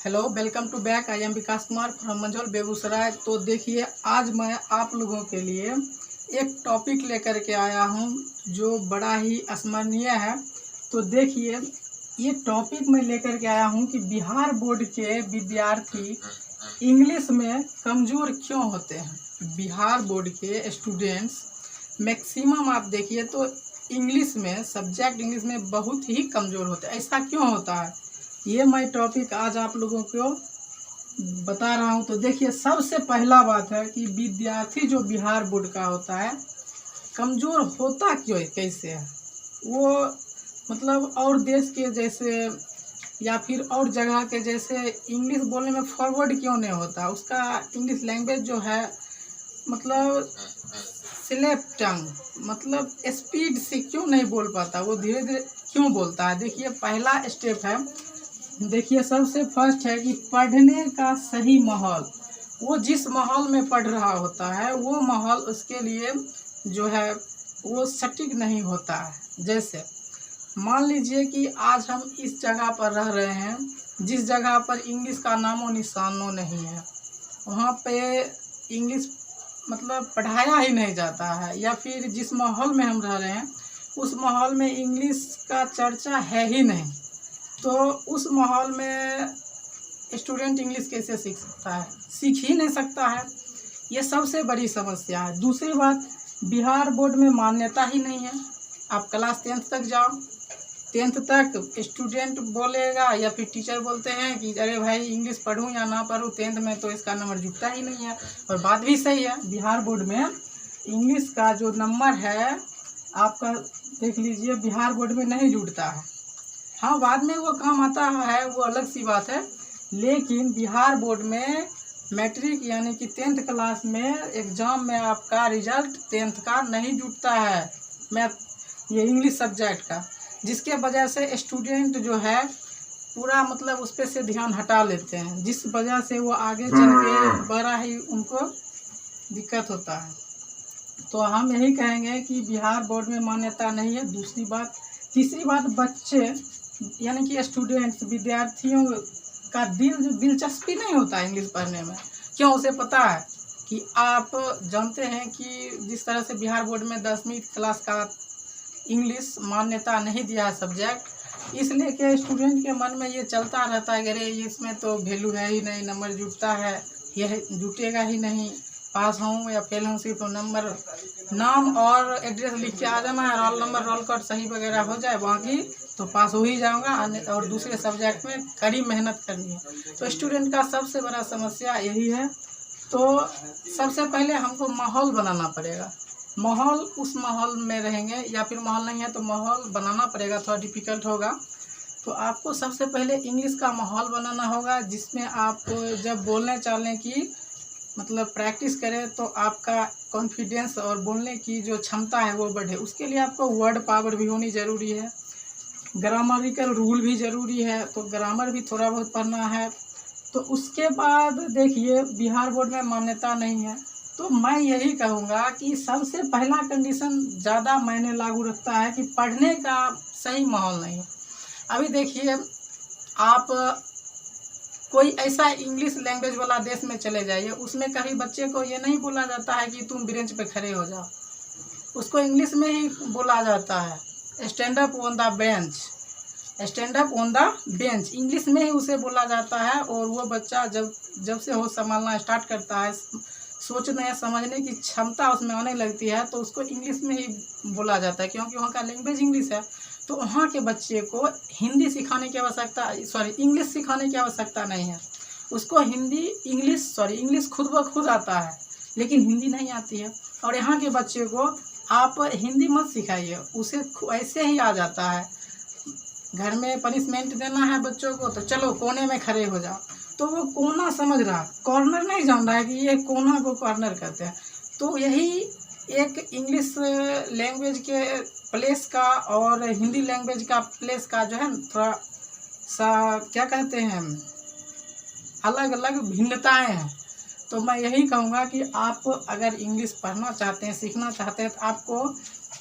Hello, welcome to back. I am Vikas Kumar from Manjhaul Begusarai. तो देखिए, आज मैं आप लोगों के लिए एक टॉपिक लेकर के आया हूं जो बड़ा ही स्मरणीय है। तो देखिए, ये टॉपिक मैं लेकर के आया हूं कि बिहार बोर्ड के विद्यार्थी इंग्लिश में कमज़ोर क्यों होते हैं। बिहार बोर्ड के स्टूडेंट्स मैक्सिमम आप देखिए तो इंग्लिश में, सब्जेक्ट इंग्लिश में बहुत ही कमज़ोर होते हैं। ऐसा क्यों होता है, ये मैं टॉपिक आज आप लोगों को बता रहा हूं। तो देखिए, सबसे पहला बात है कि विद्यार्थी जो बिहार बोर्ड का होता है कमज़ोर होता क्यों है, कैसे है वो, मतलब और देश के जैसे या फिर और जगह के जैसे इंग्लिश बोलने में फॉरवर्ड क्यों नहीं होता। उसका इंग्लिश लैंग्वेज जो है मतलब स्लेप टंग, मतलब स्पीड से क्यों नहीं बोल पाता, वो धीरे धीरे क्यों बोलता है। देखिए, पहला स्टेप है, देखिए सबसे फर्स्ट है कि पढ़ने का सही माहौल। वो जिस माहौल में पढ़ रहा होता है वो माहौल उसके लिए जो है वो सटीक नहीं होता है। जैसे मान लीजिए कि आज हम इस जगह पर रह रहे हैं जिस जगह पर इंग्लिश का नामो निशानो नहीं है, वहाँ पे इंग्लिश मतलब पढ़ाया ही नहीं जाता है, या फिर जिस माहौल में हम रह रहे हैं उस माहौल में इंग्लिश का चर्चा है ही नहीं, तो उस माहौल में स्टूडेंट इंग्लिश कैसे सीख सकता है, सीख ही नहीं सकता है। ये सबसे बड़ी समस्या है। दूसरी बात, बिहार बोर्ड में मान्यता ही नहीं है। आप क्लास 10th तक जाओ, 10th तक स्टूडेंट बोलेगा या फिर टीचर बोलते हैं कि अरे भाई इंग्लिश पढ़ूं या ना पढ़ूं, 10th में तो इसका नंबर जुटता ही नहीं है। और बात भी सही है, बिहार बोर्ड में इंग्लिश का जो नंबर है आपका देख लीजिए बिहार बोर्ड में नहीं जुटता है। हाँ, बाद में वो काम आता है, वो अलग सी बात है, लेकिन बिहार बोर्ड में मैट्रिक यानी कि 10th क्लास में एग्ज़ाम में आपका रिजल्ट 10th का नहीं जुटता है, मैथ ये इंग्लिश सब्जेक्ट का, जिसके वजह से स्टूडेंट जो है पूरा मतलब उस पर से ध्यान हटा लेते हैं, जिस वजह से वो आगे चल के बड़ा ही उनको दिक्कत होता है। तो हम यही कहेंगे कि बिहार बोर्ड में मान्यता नहीं है। दूसरी बात, तीसरी बात, बच्चे यानी कि स्टूडेंट्स विद्यार्थियों का दिलचस्पी नहीं होता है इंग्लिश पढ़ने में। क्यों, उसे पता है कि आप जानते हैं कि जिस तरह से बिहार बोर्ड में 10वीं क्लास का इंग्लिश मान्यता नहीं दिया है सब्जेक्ट, इसलिए कि स्टूडेंट के मन में ये चलता रहता है कि अरे इसमें तो वैल्यू है ही नहीं, नंबर जुटता है, यह जुटेगा ही नहीं, पास हूँ या फेल हूँ सिर्फ नंबर, नाम और एड्रेस लिख के आ जाना है, रोल नंबर रोल कोड सही वगैरह हो जाए, बाकी तो पास हो ही जाऊंगा, और दूसरे सब्जेक्ट में कड़ी मेहनत करनी है। तो स्टूडेंट का सबसे बड़ा समस्या यही है। तो सबसे पहले हमको माहौल बनाना पड़ेगा। माहौल, उस माहौल में रहेंगे या फिर माहौल नहीं है तो माहौल बनाना पड़ेगा, थोड़ा डिफ़िकल्ट होगा। तो आपको सबसे पहले इंग्लिश का माहौल बनाना होगा जिसमें आप जब बोलने चालने की मतलब प्रैक्टिस करें तो आपका कॉन्फिडेंस और बोलने की जो क्षमता है वो बढ़े। उसके लिए आपको वर्ड पावर भी होनी ज़रूरी है, ग्रामरिकल रूल भी ज़रूरी है, तो ग्रामर भी थोड़ा बहुत पढ़ना है। तो उसके बाद देखिए, बिहार बोर्ड में मान्यता नहीं है, तो मैं यही कहूँगा कि सबसे पहला कंडीशन ज़्यादा मायने लागू रखता है कि पढ़ने का सही माहौल नहीं है। अभी देखिए, आप कोई ऐसा इंग्लिश लैंग्वेज वाला देश में चले जाइए, उसमें कभी बच्चे को ये नहीं बोला जाता है कि तुम बेंच पे खड़े हो जाओ, उसको इंग्लिश में ही बोला जाता है stand up on the bench, stand up on the bench, English में ही उसे बोला जाता है। और वो बच्चा जब से होश संभालना स्टार्ट करता है, सोचने समझने की क्षमता उसमें आने लगती है, तो उसको इंग्लिश में ही बोला जाता है, क्योंकि वहाँ का लैंग्वेज इंग्लिश है। तो वहाँ के बच्चे को हिंदी सिखाने की आवश्यकता, इंग्लिश सिखाने की आवश्यकता नहीं है। उसको इंग्लिश खुद ब खुद आता है, लेकिन हिंदी नहीं आती है। और यहाँ के बच्चे को आप हिंदी मत सिखाइए, उसे ऐसे ही आ जाता है। घर में पनिशमेंट देना है बच्चों को तो चलो कोने में खड़े हो जाओ, तो वो कोना समझ रहा, कॉर्नर नहीं जान रहा है कि ये कोना को कॉर्नर कहते हैं। तो यही एक इंग्लिश लैंग्वेज के प्लेस का और हिंदी लैंग्वेज का प्लेस का जो है थोड़ा सा क्या कहते हैं, अलग अलग भिन्नताएं हैं। तो मैं यही कहूँगा कि आप अगर इंग्लिश पढ़ना चाहते हैं, सीखना चाहते हैं, तो आपको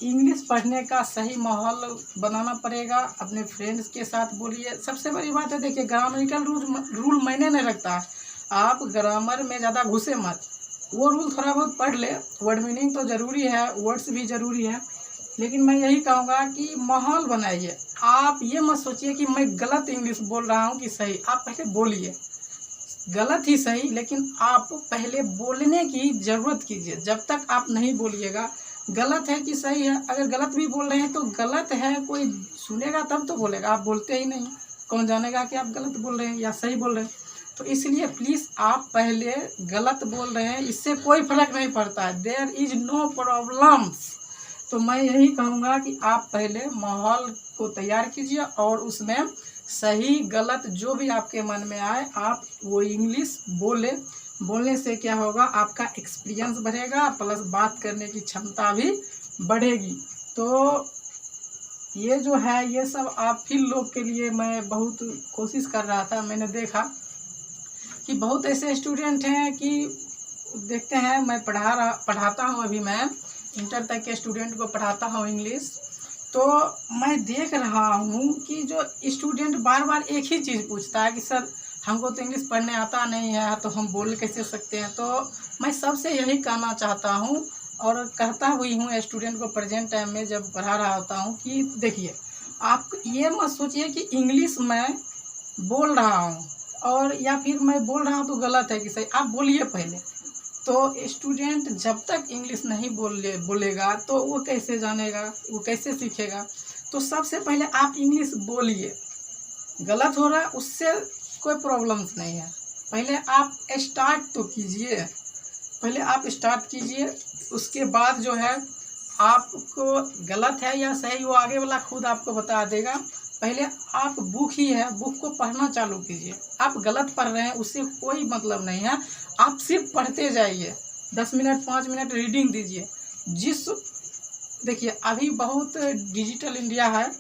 इंग्लिश पढ़ने का सही माहौल बनाना पड़ेगा। अपने फ्रेंड्स के साथ बोलिए। सबसे बड़ी बात है, देखिए ग्रामेटिकल रूल मैंने नहीं रखता है, आप ग्रामर में ज़्यादा घुसे मत। वो रूल थोड़ा बहुत पढ़ ले, वर्ड मीनिंग तो ज़रूरी है, वर्ड्स भी ज़रूरी है, लेकिन मैं यही कहूँगा कि माहौल बनाइए। आप ये मत सोचिए कि मैं गलत इंग्लिश बोल रहा हूँ कि सही। आप पहले बोलिए, गलत ही सही, लेकिन आप पहले बोलने की ज़रूरत कीजिए। जब तक आप नहीं बोलिएगा गलत है कि सही है, अगर गलत भी बोल रहे हैं तो गलत है, कोई सुनेगा तब तो बोलेगा। आप बोलते ही नहीं, कौन जानेगा कि आप गलत बोल रहे हैं या सही बोल रहे हैं। तो इसलिए प्लीज़ आप पहले गलत बोल रहे हैं, इससे कोई फर्क नहीं पड़ता है, देयर इज़ नो प्रॉब्लम्स। तो मैं यही कहूँगा कि आप पहले माहौल को तैयार कीजिए और उसमें सही गलत जो भी आपके मन में आए आप वो इंग्लिश बोलने से क्या होगा, आपका एक्सपीरियंस बढ़ेगा, प्लस बात करने की क्षमता भी बढ़ेगी। तो ये जो है ये सब आप फिर लोग के लिए मैं बहुत कोशिश कर रहा था। मैंने देखा कि बहुत ऐसे स्टूडेंट हैं कि देखते हैं, मैं पढ़ाता हूँ, अभी मैं इंटर तक के स्टूडेंट को पढ़ाता हूँ इंग्लिश। तो मैं देख रहा हूँ कि जो स्टूडेंट बार बार एक ही चीज़ पूछता है कि सर हमको तो इंग्लिश पढ़ने आता नहीं है, तो हम बोल कैसे सकते हैं। तो मैं सबसे यही कहना चाहता हूँ और कहता हुई हूँ स्टूडेंट को प्रेजेंट टाइम में जब पढ़ा रहा होता हूँ कि देखिए, आप ये मत सोचिए कि इंग्लिश मैं बोल रहा हूँ और या फिर मैं बोल रहा हूँ तो गलत है कि सही। आप बोलिए पहले। तो स्टूडेंट जब तक इंग्लिश नहीं बोलेगा तो वो कैसे जानेगा, वो कैसे सीखेगा। तो सबसे पहले आप इंग्लिश बोलिए। गलत हो रहा है उससे कोई प्रॉब्लम्स नहीं है, पहले आप स्टार्ट तो कीजिए, पहले आप स्टार्ट कीजिए। उसके बाद जो है आपको गलत है या सही वो आगे वाला खुद आपको बता देगा। पहले आप बुक ही है, बुक को पढ़ना चालू कीजिए। आप गलत पढ़ रहे हैं उससे कोई मतलब नहीं है, आप सिर्फ पढ़ते जाइए। 10 मिनट 5 मिनट रीडिंग दीजिए। देखिए अभी बहुत डिजिटल इंडिया है,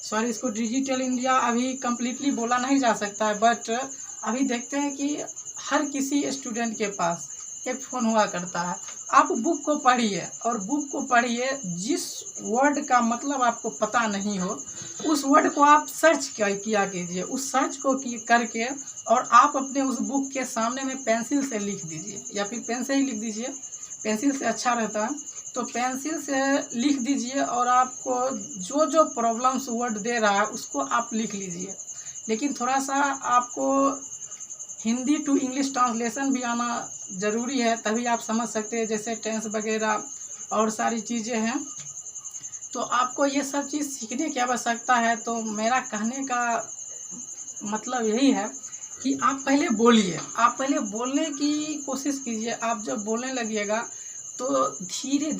सॉरी इसको डिजिटल इंडिया अभी कम्प्लीटली बोला नहीं जा सकता है, बट अभी देखते हैं कि हर किसी स्टूडेंट के पास एक फ़ोन हुआ करता है। आप बुक को पढ़िए और बुक को पढ़िए, जिस वर्ड का मतलब आपको पता नहीं हो उस वर्ड को आप सर्च किया कीजिए। उस सर्च को करके और आप अपने उस बुक के सामने में पेंसिल से लिख दीजिए या फिर पेन से ही लिख दीजिए, पेंसिल से अच्छा रहता है। तो पेंसिल से लिख दीजिए और आपको जो जो प्रॉब्लम्स वर्ड दे रहा है उसको आप लिख लीजिए। लेकिन थोड़ा सा आपको हिंदी टू इंग्लिश ट्रांसलेशन भी आना ज़रूरी है, तभी आप समझ सकते हैं, जैसे टेंस वगैरह और सारी चीज़ें हैं। तो आपको ये सब चीज़ सीखने की आवश्यकता है। तो मेरा कहने का मतलब यही है कि आप पहले बोलिए, आप पहले बोलने की कोशिश कीजिए। आप जब बोलने लगिएगा तो धीरे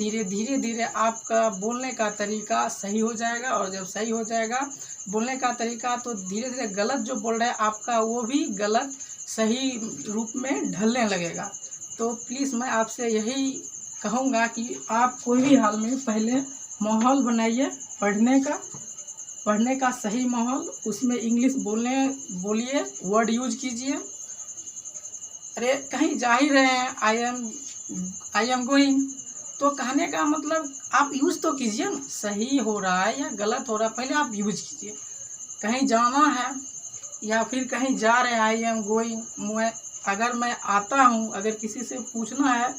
धीरे आपका बोलने का तरीका सही हो जाएगा, और जब सही हो जाएगा बोलने का तरीका तो धीरे धीरे गलत जो बोल रहे हैं आपका वो भी गलत सही रूप में ढलने लगेगा। तो प्लीज़ मैं आपसे यही कहूँगा कि आप कोई भी हाल में पहले माहौल बनाइए पढ़ने का सही माहौल, उसमें इंग्लिश बोलिए, वर्ड यूज कीजिए। अरे कहीं जा ही रहे हैं, आई एम गोइंग, तो कहने का मतलब आप यूज़ तो कीजिए ना, सही हो रहा है या गलत हो रहा है पहले आप यूज कीजिए। कहीं जाना है या फिर कहीं जा रहे हैं, आई एम गोइंग। अगर मैं आता हूँ, अगर किसी से पूछना है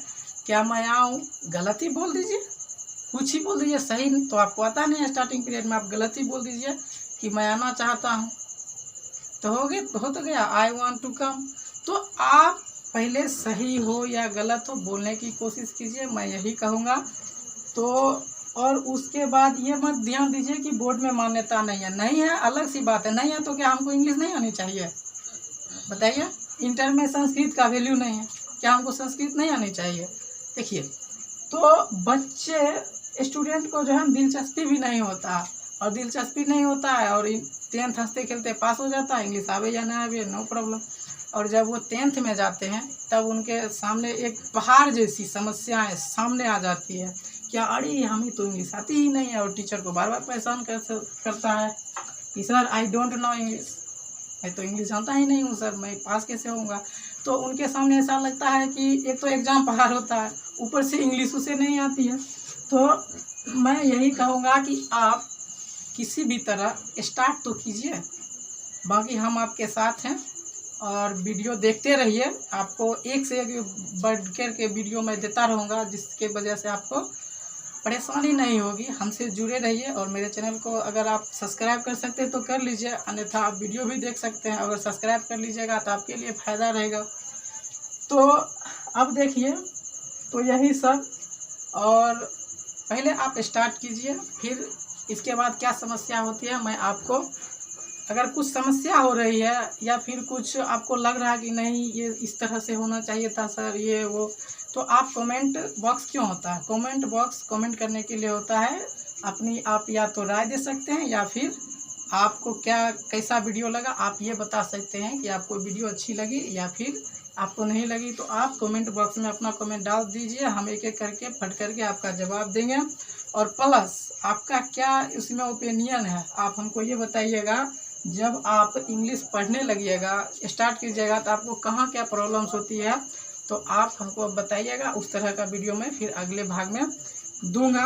क्या मैं आऊँ, गलत ही बोल दीजिए, कुछ ही बोल दीजिए। सही तो आपको आता नहीं है, स्टार्टिंग पीरियड में आप गलत ही बोल दीजिए कि मैं आना चाहता हूँ, तो हो तो गया, आई वांट टू कम। तो आप पहले सही हो या गलत हो बोलने की कोशिश कीजिए, मैं यही कहूँगा। तो और उसके बाद ये मत ध्यान दीजिए कि बोर्ड में मान्यता नहीं है, अलग सी बात है। नहीं है तो क्या हमको इंग्लिश नहीं आनी चाहिए? बताइए, इंटर में संस्कृत का वैल्यू नहीं है, क्या हमको संस्कृत नहीं आनी चाहिए? देखिए, तो बच्चे स्टूडेंट को जो है दिलचस्पी भी नहीं होता, और दिलचस्पी नहीं होता है और 10th हंसते खेलते पास हो जाता है, इंग्लिश आवे या ना आवे नो प्रॉब्लम। और जब वो 10th में जाते हैं तब उनके सामने एक पहाड़ जैसी समस्याएं सामने आ जाती है, क्या अरे हमें तो इंग्लिश आती ही नहीं है, और टीचर को बार बार परेशान करता है कि sir I don't know English, मैं तो इंग्लिश जानता ही नहीं हूँ सर, मैं पास कैसे होऊंगा। तो उनके सामने ऐसा लगता है कि एक तो एग्ज़ाम पहाड़ होता है, ऊपर से इंग्लिश उसे नहीं आती है। तो मैं यही कहूँगा कि आप किसी भी तरह स्टार्ट तो कीजिए, बाकी हम आपके साथ हैं और वीडियो देखते रहिए। आपको एक से एक बढ़ कर के वीडियो मैं देता रहूँगा, जिसके वजह से आपको परेशानी नहीं होगी। हमसे जुड़े रहिए और मेरे चैनल को अगर आप सब्सक्राइब कर सकते हैं तो कर लीजिए, अन्यथा आप वीडियो भी देख सकते हैं। अगर सब्सक्राइब कर लीजिएगा तो आपके लिए फ़ायदा रहेगा। तो अब देखिए, तो यही सब, और पहले आप स्टार्ट कीजिए, फिर इसके बाद क्या समस्या होती है मैं आपको, अगर कुछ समस्या हो रही है या फिर कुछ आपको लग रहा है कि नहीं ये इस तरह से होना चाहिए था सर ये वो, तो आप कमेंट बॉक्स क्यों होता है? कमेंट बॉक्स कमेंट करने के लिए होता है। अपनी आप या तो राय दे सकते हैं या फिर आपको क्या कैसा वीडियो लगा आप ये बता सकते हैं कि आपको वीडियो अच्छी लगी या फिर आपको नहीं लगी। तो आप कमेंट बॉक्स में अपना कमेंट डाल दीजिए, हम एक एक करके फट करके आपका जवाब देंगे। और प्लस आपका क्या इसमें ओपिनियन है, आप हमको ये बताइएगा। जब आप इंग्लिश पढ़ने लगिएगा, स्टार्ट कीजिएगा, तो आपको कहाँ क्या प्रॉब्लम्स होती है तो आप हमको बताइएगा। उस तरह का वीडियो मैं फिर अगले भाग में दूंगा।